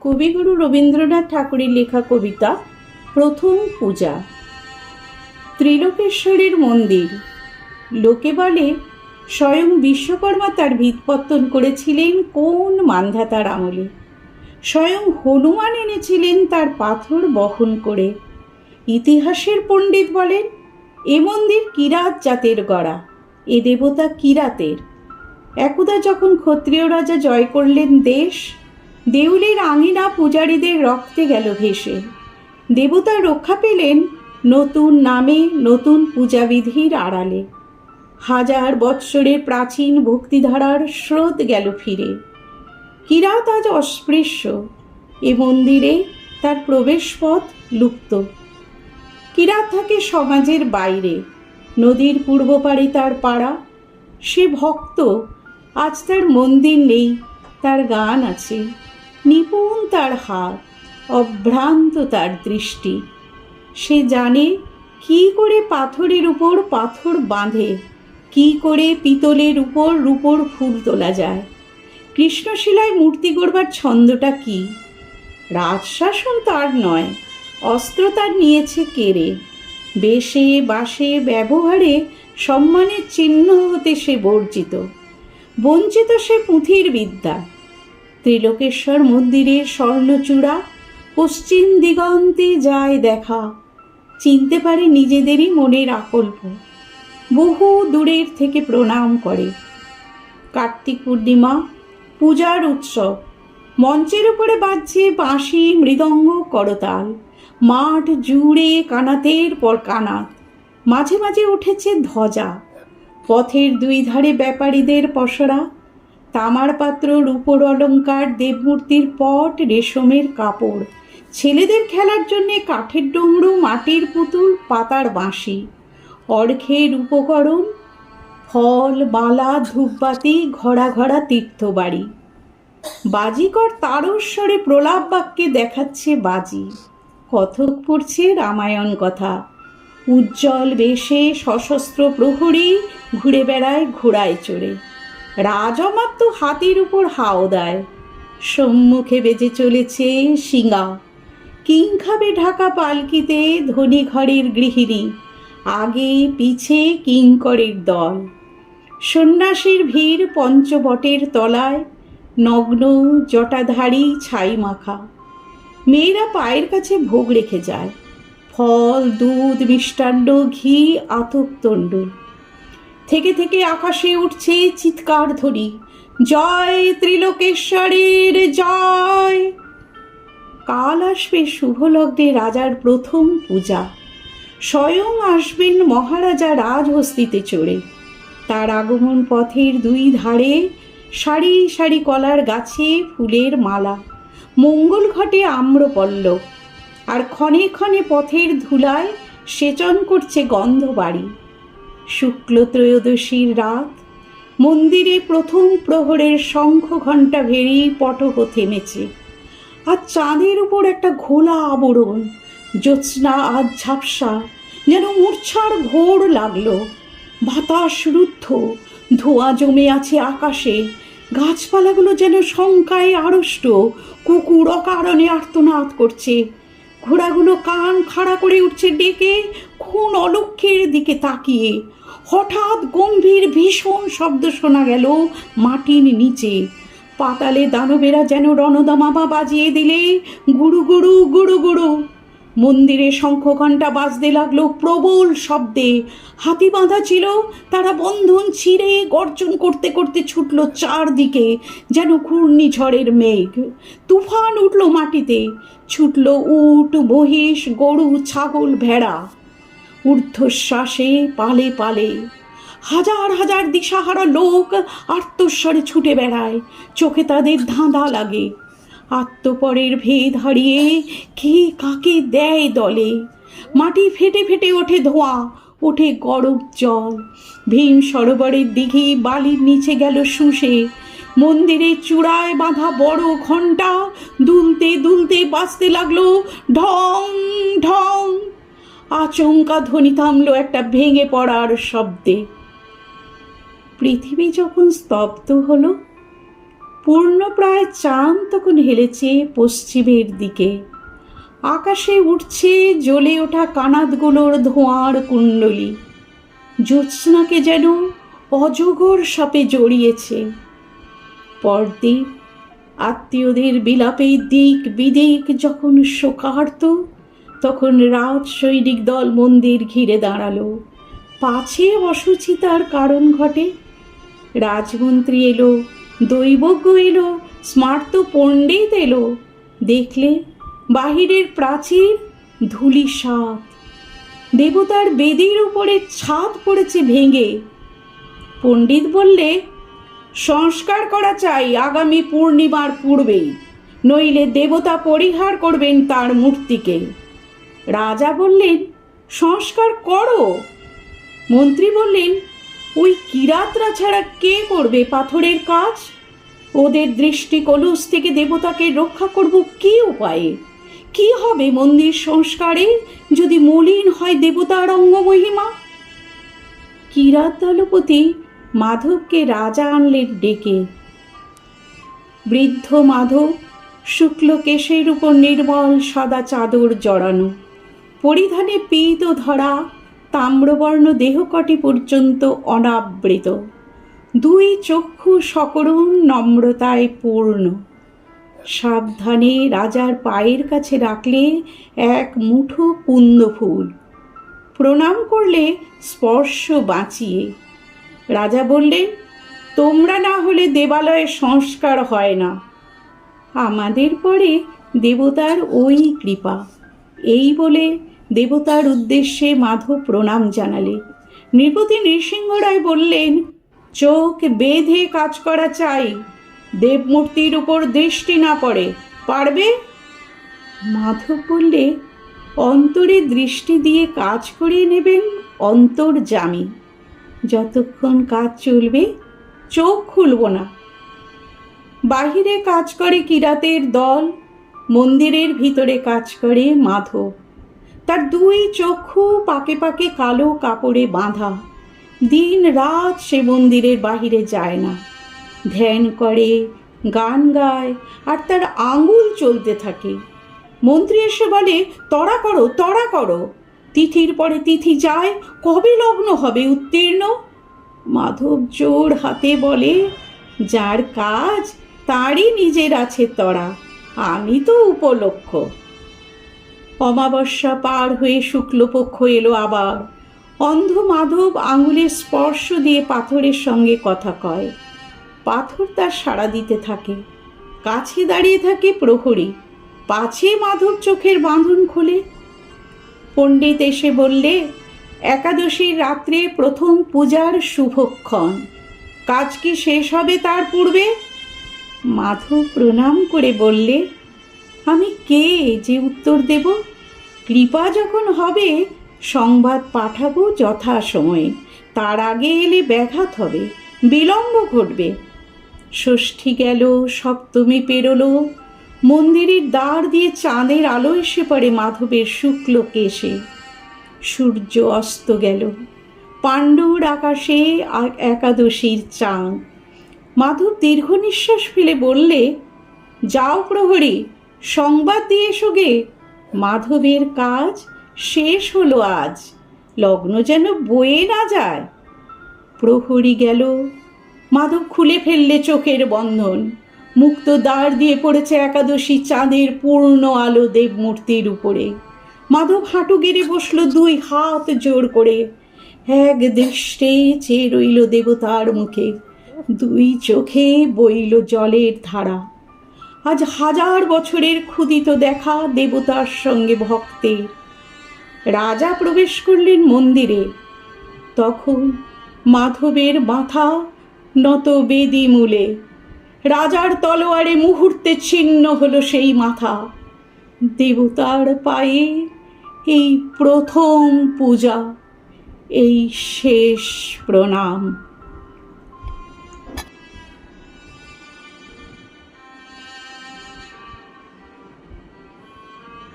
কবিগুরু রবীন্দ্রনাথ ঠাকুরের লেখা কবিতা প্রথম পূজা। ত্রিলোকেশ্বরের মন্দির। লোকে বলে স্বয়ং বিশ্বকর্মা তার ভিতপত্তন করেছিলেন কোন মান্ধাতার আমলে। স্বয়ং হনুমান এনেছিলেন তার পাথর বহন করে। ইতিহাসের পণ্ডিত বলেন এ মন্দির কিরাত জাতের গড়া, এ দেবতা কিরাতের। একদা যখন ক্ষত্রিয় রাজা জয় করলেন দেশ, দেউলের আঙিনা পূজারীদের রক্তে গেল ভেসে। দেবতা রক্ষা পেলেন নতুন নামে, নতুন পূজাবিধির আড়ালে। হাজার বৎসরের প্রাচীন ভক্তিধারার স্রোত গেল ফিরে। কিরাত আজ অস্পৃশ্য, এ মন্দিরে তার প্রবেশপথ লুপ্ত। কিরাত থাকে সমাজের বাইরে, নদীর পূর্ব পারে তার পাড়া। সে ভক্ত, আজ তার মন্দির নেই, তার গান আছে। নিপুণ তার হাত, অভ্রান্ত তার দৃষ্টি। সে জানে কি করে পাথরের উপর পাথর বাঁধে, কি করে পিতলের উপর রূপোর ফুল তোলা যায়। কৃষ্ণশিলায় মূর্তি গড়বার ছন্দটা কি। রাজশাসন তার নয়, অস্ত্র তার নিয়েছে কেড়ে। বেশে বাসে ব্যবহারে সম্মানের চিহ্ন হতে সে বর্জিত। বঞ্চিত সে পুঁথির বিদ্যা। ত্রিলোকেশ্বর মন্দিরের স্বর্ণচূড়া পশ্চিম দিগন্তে যায় দেখা। চিনতে পারে নিজেদেরই মনের আকল্প, বহু দূরের থেকে প্রণাম করে। কার্তিক পূর্ণিমা, পূজার উৎসব। মঞ্চের উপরে বাজছে বাঁশি, মৃদঙ্গ, করতাল। মাঠ জুড়ে কানাতের পর কানাত। মাঝে মাঝে উঠেছে ধ্বজা। পথের দুই ধারে ব্যাপারীদের পসরা। তামার পাত্র, রূপোর অলঙ্কার, দেবমূর্তির পট, রেশমের কাপড়। ছেলেদের খেলার জন্যে কাঠের ডমরু, মাটির পুতুল, পাতার বাঁশি। অর্ঘ্যের উপকরণ, ফল, মালা, ধূপবাতি, ঘরা ঘরা তীর্থবাড়ি। বাজিকর তারস্বরে প্রলাপ বাক্যে দেখাচ্ছে বাজি। কথক পড়ছে রামায়ণ কথা। উজ্জ্বল বেশে সশস্ত্র প্রহরী ঘুরে বেড়ায় ঘোড়ায় চড়ে। রাজমাত্য হাতির উপর হাও দেয়। সম্মুখে বেজে চলেছে শিঙা। কিংখাবে ঢাকা পালকিতে ধনী ঘরের গৃহিণী। আগে পিছে কিঙ্করের দল। সন্ন্যাসীর ভিড় পঞ্চবটের তলায়। নগ্ন জটাধারী ছাই মাখা। মেয়েরা পায়ের কাছে ভোগ রেখে যায়। ফল, দুধ, মিষ্টান্ন, ঘি, আতপ তণ্ডুল। থেকে থেকে আকাশে উঠছে চিৎকার ধ্বনি, জয় ত্রিলোকেশ্বরের জয়। কাল আসবে শুভলগ্নে রাজার প্রথম পূজা। স্বয়ং আসবেন মহারাজা রাজহস্তিতে চড়ে। তার আগমন পথের দুই ধারে সারি সারি কলার গাছে ফুলের মালা। মঙ্গল ঘটে আম্রপল্লব। আর ক্ষণে ক্ষণে পথের ধুলায় সেচন করছে গন্ধ বাড়ি। শুক্ল ত্রয়োদশীর রাত। মন্দিরে প্রথম প্রহরের শঙ্খ ঘণ্টা ভেরি পটহ থেমেছে। আর চাঁদের উপর একটা ঘোলা আবরণ। জ্যোৎস্না আজ ঝাপসা, যেন মূর্ছার ঘোর লাগলো। বাতাস রুদ্ধ, ধোঁয়া জমে আছে আকাশে। গাছপালাগুলো যেন শঙ্কায় আড়ষ্ট। কুকুর অকারণে আর্তনাদ করছে। ঘোড়াগুলো কান খাড়া করে উঠছে ডেকে, খুন অলক্ষ্যের দিকে তাকিয়ে। হঠাৎ গম্ভীর ভীষণ শব্দ শোনা গেল মাটির নিচে। পাতালে দানবেরা যেন রণদামামা বাজিয়ে দিলে গুরু গুরু গুরু গুরু। মন্দিরে শঙ্খঘণ্টা বাজতে লাগলো প্রবল শব্দে। হাতি বাঁধা ছিল, তারা বন্ধন ছিঁড়ে গর্জন করতে করতে ছুটল চারদিকে, যেন ঘূর্ণিঝড়ের মেঘ। তুফান উঠল মাটিতে। ছুটল উট, মহিষ, গরু, ছাগল, ভেড়া। ঊর্ধ্বশ্বাসে পালে পালে হাজার হাজার দিশাহারা লোক আর্তস্বরে ছুটে বেড়ায়। চোখে তাদের ধাঁধা লাগে। আত্মপরের ভেদ হারিয়ে কে কাকে দেয় দলে। মাটি ফেটে ফেটে ওঠে ধোঁয়া, ওঠে গরম জল। ভীম সরোবরের দিঘি বালির নিচে গেল শুষে। মন্দিরের চূড়ায় বাঁধা বড় ঘণ্টা দুলতে দুলতে বাজতে লাগলো ঢং ঢং। আচমকা ধ্বনি থামল একটা ভেঙে পড়ার শব্দে। পৃথিবী যখন স্তব্ধ হলো, পূর্ণপ্রায় চাঁদ তখন হেলেছে পশ্চিমের দিকে। আকাশে উঠছে জ্বলে ওঠা কানাতগুলোর ধোঁয়ার কুণ্ডলী। জ্যোৎস্নাকে যেন অজগর সাপে জড়িয়েছে। পরদিন আত্মীয়দের বিলাপে দিক বিদিক যখন শোকার্ত, তখন রাজ সৈনিক দল মন্দির ঘিরে দাঁড়ালো। পাছে অসুচিতার কারণ ঘটে। রাজমন্ত্রী এলো, দৈবজ্ঞ এলো, স্মার্ত পণ্ডিত এলো। দেখলে বাহিরের প্রাচীর ধূলিসাৎ, দেবতার বেদির উপরে ছাদ পড়েছে ভেঙে। পণ্ডিত বললে, সংস্কার করা চাই আগামী পূর্ণিমার পূর্বেই, নইলে দেবতা পরিহার করবেন তার মূর্তিকে। রাজা বললেন, সংস্কার করো। মন্ত্রী বললেন, ওই কিরাতরা ছাড়া কে করবে পাথরের কাজ? ওদের দৃষ্টি কলুষ থেকে দেবতাকে রক্ষা করব কি উপায়ে? কি হবে মন্দির সংস্কারে যদি মলিন হয় দেবতার অঙ্গমহিমা? কিরাত দলপতি মাধবকে রাজা আনলেন ডেকে। বৃদ্ধ মাধব শুক্ল কেশের উপর নির্মল সাদা চাদর জড়ানো, পরিধানে পীত ধরা, তাম্রবর্ণ দেহকটি পর্যন্ত অনাবৃত, দুই চক্ষু সকরুণ নম্রতায় পূর্ণ। সাবধানে রাজার পায়ের কাছে রাখলে এক মুঠো কুন্দ ফুল, প্রণাম করলে স্পর্শ বাঁচিয়ে। রাজা বললেন, তোমরা না হলে দেবালয়ে সংস্কার হয় না, আমাদের পরে দেবতার ওই কৃপা। এই বলে দেবতার উদ্দেশ্যে মাধব প্রণাম জানালে। নৃপতি নৃসিংহ রায় বললেন, চোখ বেঁধে কাজ করা চাই, দেবমূর্তির উপর দৃষ্টি না পড়ে, পারবে? মাধব বললে, অন্তরে দৃষ্টি দিয়ে কাজ করিয়ে নেবেন অন্তর্যামী। যতক্ষণ কাজ চলবে চোখ খুলব না। বাহিরে কাজ করে কিরাতের দল, মন্দিরের ভিতরে কাজ করে মাধব। তার দুই চক্ষু পাকে পাকে কালো কাপড়ে বাঁধা। দিন রাত সে মন্দিরের বাহিরে যায় না, ধ্যান করে, গান গায়, আর তার আঙুল চলতে থাকে। মন্ত্রী এসে বলে, তড়া করো, তড়া করো, তিথির পরে তিথি যায়, কবে লগ্ন হবে উত্তীর্ণ? মাধব জোর হাতে বলে, যার কাজ তারই নিজের আছে তড়া, আমি তো উপলক্ষ। অমাবস্যা পার হয়ে শুক্লপক্ষ এলো আবার। অন্ধ মাধব আঙুলের স্পর্শ দিয়ে পাথরের সঙ্গে কথা কয়। পাথর তার সাড়া দিতে থাকে। কাছে দাঁড়িয়ে থাকে প্রহরী, পাছে মাধব চোখের বাঁধন খোলে। পণ্ডিত এসে বললে, একাদশীর রাত্রে প্রথম পূজার শুভক্ষণ, কাজ কি শেষ হবে তার পূর্বে? মাধব প্রণাম করে বললে, আমি কে যে উত্তর দেব? কৃপা যখন হবে সংবাদ পাঠাবো যথাসময়ে, তার আগে এলে ব্যাঘাত হবে, বিলম্ব ঘটবে। ষষ্ঠী গেল, সপ্তমী পেরোলো, মন্দিরের দ্বার দিয়ে চাঁদের আলো এসে পড়ে মাধবের শুক্ল কেশে। সূর্য অস্ত গেল, পাণ্ডুর আকাশে একাদশীর চাঁদ। মাধব দীর্ঘ নিঃশ্বাস ফেলে বললে, যাও প্রহরী, সংবাদ দিয়ে এসো গে, মাধবের কাজ শেষ হলো আজ, লগ্ন যেন বয়ে না যায়। প্রহরী গেল। মাধব খুলে ফেললে চোখের বন্ধন। মুক্ত দ্বার দিয়ে পড়েছে একাদশী চাঁদের পূর্ণ আলো দেবমূর্তির উপরে। মাধব হাঁটু গেড়ে বসল, দুই হাত জোর করে। এক দৃষ্টে চেয়ে রইল দেবতার মুখে, দুই চোখে বইল জলের ধারা। আজ হাজার বছরের ক্ষুদিত দেখা দেবতার সঙ্গে ভক্তের। রাজা প্রবেশ করলেন মন্দিরে। তখন মাধবের মাথা নত বেদি মূলে। রাজার তলোয়ারে মুহূর্তে ছিন্ন হলো সেই মাথা। দেবতার পায়ে এই প্রথম পূজা, এই শেষ প্রণাম।